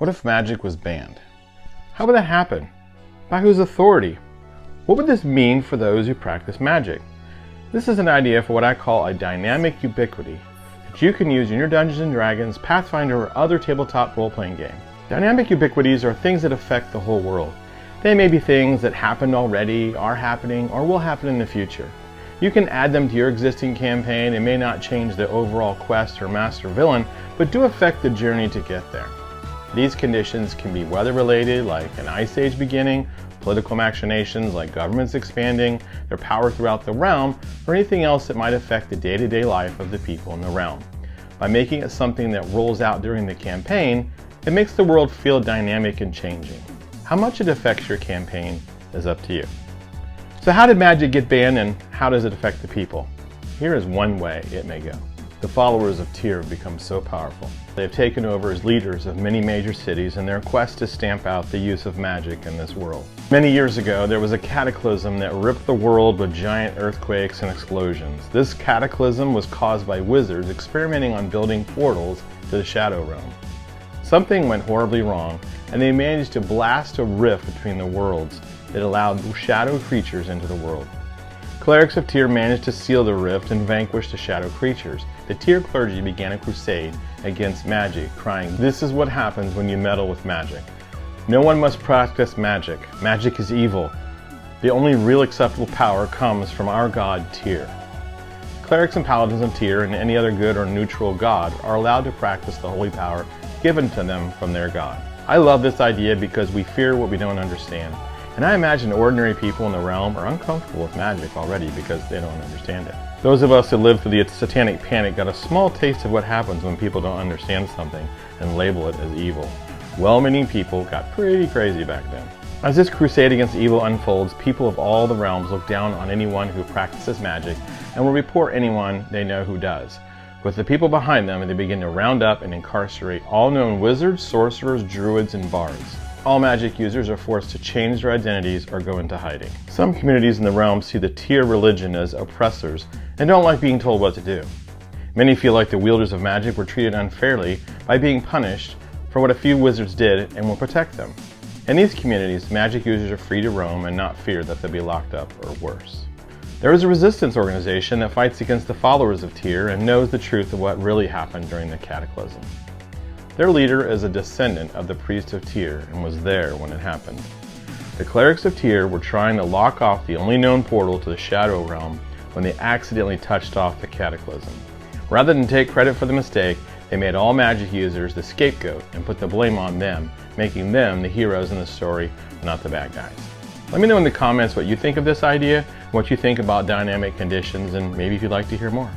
What if magic was banned? How would that happen? By whose authority? What would this mean for those who practice magic? This is an idea for what I call a dynamic ubiquity that you can use in your Dungeons & Dragons, Pathfinder, or other tabletop role-playing game. Dynamic ubiquities are things that affect the whole world. They may be things that happened already, are happening, or will happen in the future. You can add them to your existing campaign. It may not change the overall quest or master villain, but do affect the journey to get there. These conditions can be weather-related, like an ice age beginning, political machinations like governments expanding their power throughout the realm, or anything else that might affect the day-to-day life of the people in the realm. By making it something that rolls out during the campaign, it makes the world feel dynamic and changing. How much it affects your campaign is up to you. So how did magic get banned, and how does it affect the people? Here is one way it may go. The followers of Tyr have become so powerful. They have taken over as leaders of many major cities in their quest to stamp out the use of magic in this world. Many years ago, there was a cataclysm that ripped the world with giant earthquakes and explosions. This cataclysm was caused by wizards experimenting on building portals to the Shadow Realm. Something went horribly wrong, and they managed to blast a rift between the worlds that allowed shadow creatures into the world. Clerics of Tyr managed to seal the rift and vanquish the shadow creatures. The Tyr clergy began a crusade against magic, crying, "This is what happens when you meddle with magic. No one must practice magic. Magic is evil. The only real acceptable power comes from our god Tyr." Clerics and paladins of Tyr and any other good or neutral god are allowed to practice the holy power given to them from their god. I love this idea because we fear what we don't understand. And I imagine ordinary people in the realm are uncomfortable with magic already because they don't understand it. Those of us who lived through the satanic panic got a small taste of what happens when people don't understand something and label it as evil. Well-meaning people got pretty crazy back then. As this crusade against evil unfolds, people of all the realms look down on anyone who practices magic and will report anyone they know who does. With the people behind them, they begin to round up and incarcerate all known wizards, sorcerers, druids, and bards. All magic users are forced to change their identities or go into hiding. Some communities in the realm see the Tyr religion as oppressors and don't like being told what to do. Many feel like the wielders of magic were treated unfairly by being punished for what a few wizards did and will protect them. In these communities, magic users are free to roam and not fear that they'll be locked up or worse. There is a resistance organization that fights against the followers of Tyr and knows the truth of what really happened during the cataclysm. Their leader is a descendant of the priest of Tyr and was there when it happened. The clerics of Tyr were trying to lock off the only known portal to the Shadow Realm when they accidentally touched off the cataclysm. Rather than take credit for the mistake, they made all magic users the scapegoat and put the blame on them, making them the heroes in the story, not the bad guys. Let me know in the comments what you think of this idea, what you think about dynamic conditions, and maybe if you'd like to hear more.